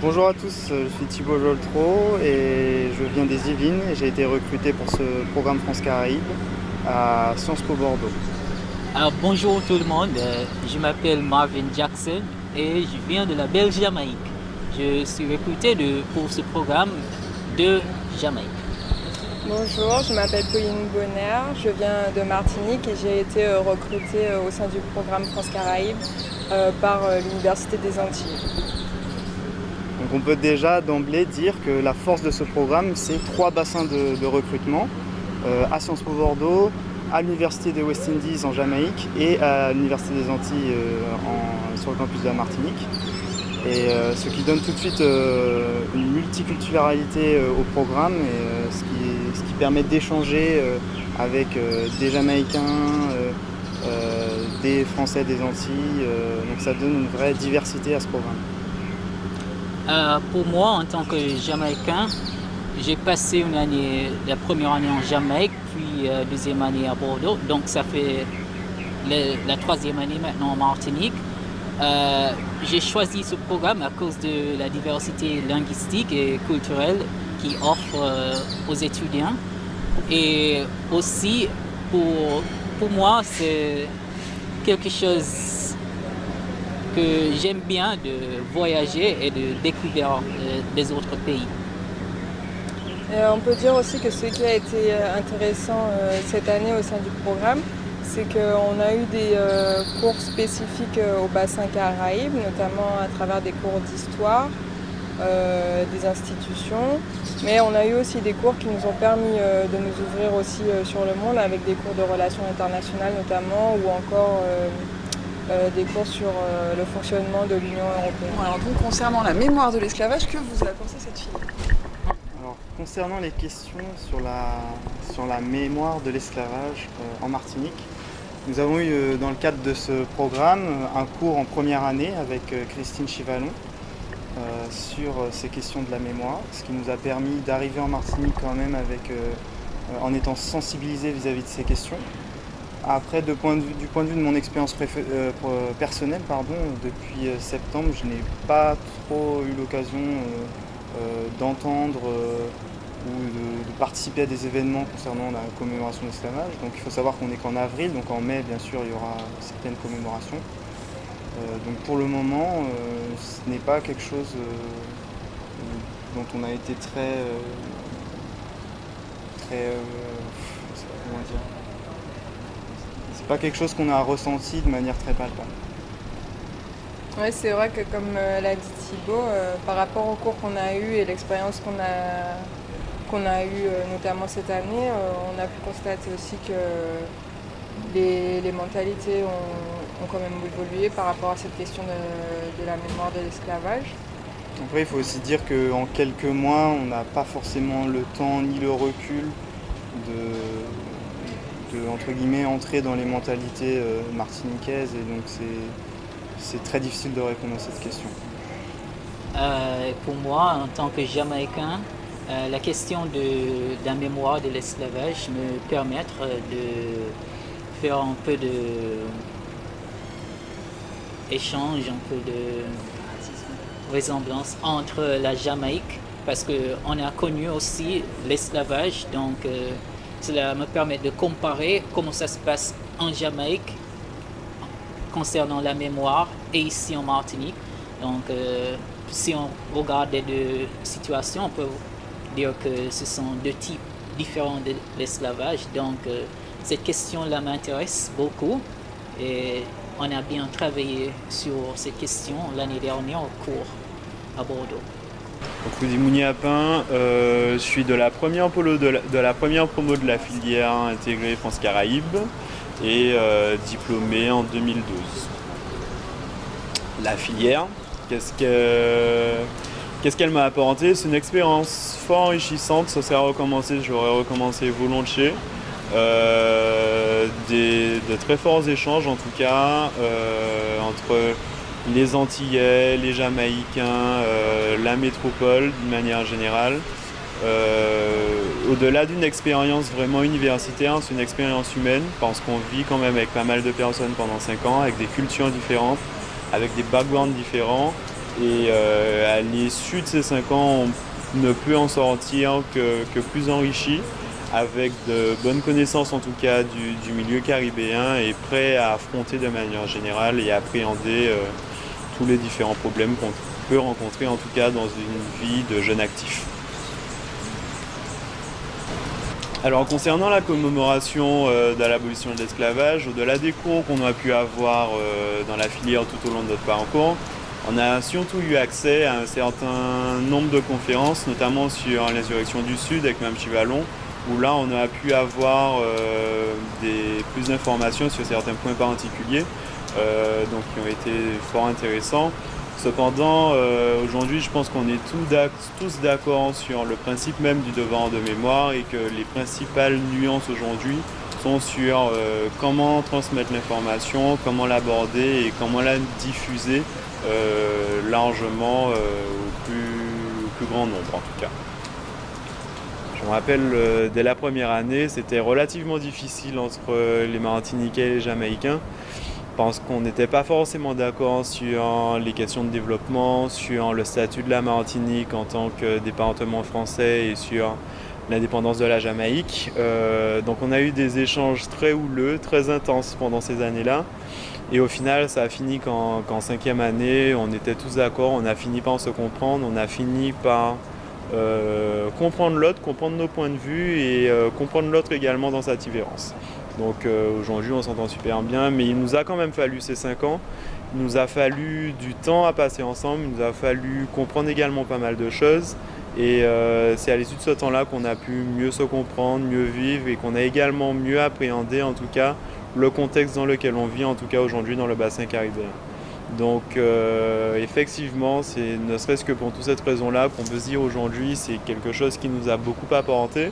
Bonjour à tous, je suis Thibaut Joltro et je viens des Yvelines et j'ai été recruté pour ce programme France-Caraïbes à Sciences Po Bordeaux. Alors, bonjour tout le monde, je m'appelle Marvin Jackson et je viens de la belle Jamaïque. Je suis recruté pour ce programme de Jamaïque. Bonjour, je m'appelle Pauline Bonner, je viens de Martinique et j'ai été recrutée au sein du programme France-Caraïbes par l'Université des Antilles. Donc on peut déjà d'emblée dire que la force de ce programme, c'est 3 bassins de recrutement à Sciences Po Bordeaux, à l'Université des West Indies en Jamaïque et à l'Université des Antilles sur le campus de la Martinique. Et ce qui donne tout de suite une multiculturalité au programme et ce qui permet d'échanger avec des Jamaïcains, des Français des Antilles. Donc ça donne une vraie diversité à ce programme. Pour moi, en tant que Jamaïcain, j'ai passé une année, la première année en Jamaïque, puis deuxième année à Bordeaux. Donc ça fait la troisième année maintenant en Martinique. J'ai choisi ce programme à cause de la diversité linguistique et culturelle qu'il offre aux étudiants. Et aussi, pour moi, c'est quelque chose que j'aime bien de voyager et de découvrir des autres pays. On peut dire aussi que ce qui a été intéressant cette année au sein du programme, c'est qu'on a eu des cours spécifiques au bassin Caraïbes, notamment à travers des cours d'histoire, des institutions, mais on a eu aussi des cours qui nous ont permis de nous ouvrir aussi sur le monde avec des cours de relations internationales notamment ou encore des cours sur le fonctionnement de l'Union européenne. Alors donc concernant la mémoire de l'esclavage, que vous a pensé cette fille? Alors, concernant les questions sur la mémoire de l'esclavage en Martinique, nous avons eu dans le cadre de ce programme un cours en première année avec Christine Chivalon sur ces questions de la mémoire, ce qui nous a permis d'arriver en Martinique quand même en étant sensibilisé vis-à-vis de ces questions. Après, du point de vue de mon expérience personnelle, depuis septembre, je n'ai pas trop eu l'occasion d'entendre ou de participer à des événements concernant la commémoration de l'esclavage. Donc il faut savoir qu'on n'est qu'en avril, donc en mai, bien sûr, il y aura certaines commémorations. Donc pour le moment, ce n'est pas quelque chose dont on a été comment dire, c'est pas quelque chose qu'on a ressenti de manière très palpable. Oui, c'est vrai que comme l'a dit Thibaut, par rapport au cours qu'on a eu et l'expérience qu'on a eue notamment cette année, on a pu constater aussi que les mentalités ont quand même évolué par rapport à cette question de la mémoire de l'esclavage. Après, il faut aussi dire qu'en quelques mois, on n'a pas forcément le temps ni le recul de entre guillemets, entrer dans les mentalités martiniquaises et donc c'est très difficile de répondre à cette question. Pour moi, en tant que Jamaïcain, la question de la mémoire de l'esclavage me permet de faire un peu de échange, un peu de ressemblance entre la Jamaïque, parce qu'on a connu aussi l'esclavage, donc cela me permet de comparer comment ça se passe en Jamaïque concernant la mémoire et ici en Martinique. Donc si on regarde les deux situations, on peut dire que ce sont deux types différents de l'esclavage. Donc cette question-là m'intéresse beaucoup et on a bien travaillé sur cette question l'année dernière au cours à Bordeaux. Donc Rudy Mouniapin, je suis de la première promo de la filière intégrée France-Caraïbes et diplômé en 2012. La filière, qu'est-ce qu'elle m'a apporté? C'est une expérience fort enrichissante, ça serait à recommencer, j'aurais recommencé volontiers. De très forts échanges en tout cas entre les Antillais, les Jamaïcains, la métropole d'une manière générale. Au-delà d'une expérience vraiment universitaire, c'est une expérience humaine parce qu'on vit quand même avec pas mal de personnes pendant 5 ans, avec des cultures différentes, avec des backgrounds différents. Et à l'issue de ces 5 ans, on ne peut en sortir que plus enrichi, avec de bonnes connaissances en tout cas du milieu caribéen et prêt à affronter de manière générale et appréhender tous les différents problèmes qu'on peut rencontrer en tout cas dans une vie de jeune actif. Alors concernant la commémoration de l'abolition de l'esclavage, au-delà des cours qu'on a pu avoir dans la filière tout au long de notre parcours, on a surtout eu accès à un certain nombre de conférences, notamment sur l'insurrection du Sud avec Mme Chivalon, où là on a pu avoir plus d'informations sur certains points particuliers, donc qui ont été fort intéressants. Cependant, aujourd'hui, je pense qu'on est tous d'accord sur le principe même du devoir de mémoire et que les principales nuances aujourd'hui sont sur comment transmettre l'information, comment l'aborder et comment la diffuser largement au plus grand nombre en tout cas. Je me rappelle, dès la première année, c'était relativement difficile entre les Martiniquais et les Jamaïcains parce qu'on n'était pas forcément d'accord sur les questions de développement, sur le statut de la Martinique en tant que département français et sur l'indépendance de la Jamaïque. Donc on a eu des échanges très houleux, très intenses pendant ces années-là. Et au final, ça a fini qu'en 5e année, on était tous d'accord, on a fini par se comprendre, on a fini par comprendre l'autre, comprendre nos points de vue et comprendre l'autre également dans sa différence. Donc aujourd'hui on s'entend super bien, mais il nous a quand même fallu ces 5 ans, il nous a fallu du temps à passer ensemble, il nous a fallu comprendre également pas mal de choses et c'est à l'issue de ce temps-là qu'on a pu mieux se comprendre, mieux vivre et qu'on a également mieux appréhendé en tout cas le contexte dans lequel on vit en tout cas aujourd'hui dans le bassin caribéen. Donc effectivement, c'est ne serait-ce que pour toute cette raison-là qu'on peut se dire aujourd'hui c'est quelque chose qui nous a beaucoup apporté.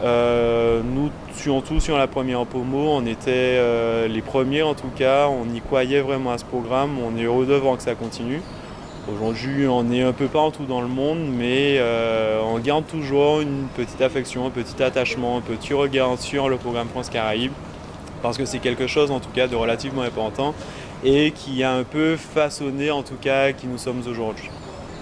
Nous, surtout sur la première promo, on était les premiers en tout cas, on y croyait vraiment à ce programme, on est heureux de voir que ça continue. Aujourd'hui, on est un peu partout dans le monde, mais on garde toujours une petite affection, un petit attachement, un petit regard sur le programme France Caraïbes, parce que c'est quelque chose en tout cas de relativement important et qui a un peu façonné en tout cas qui nous sommes aujourd'hui.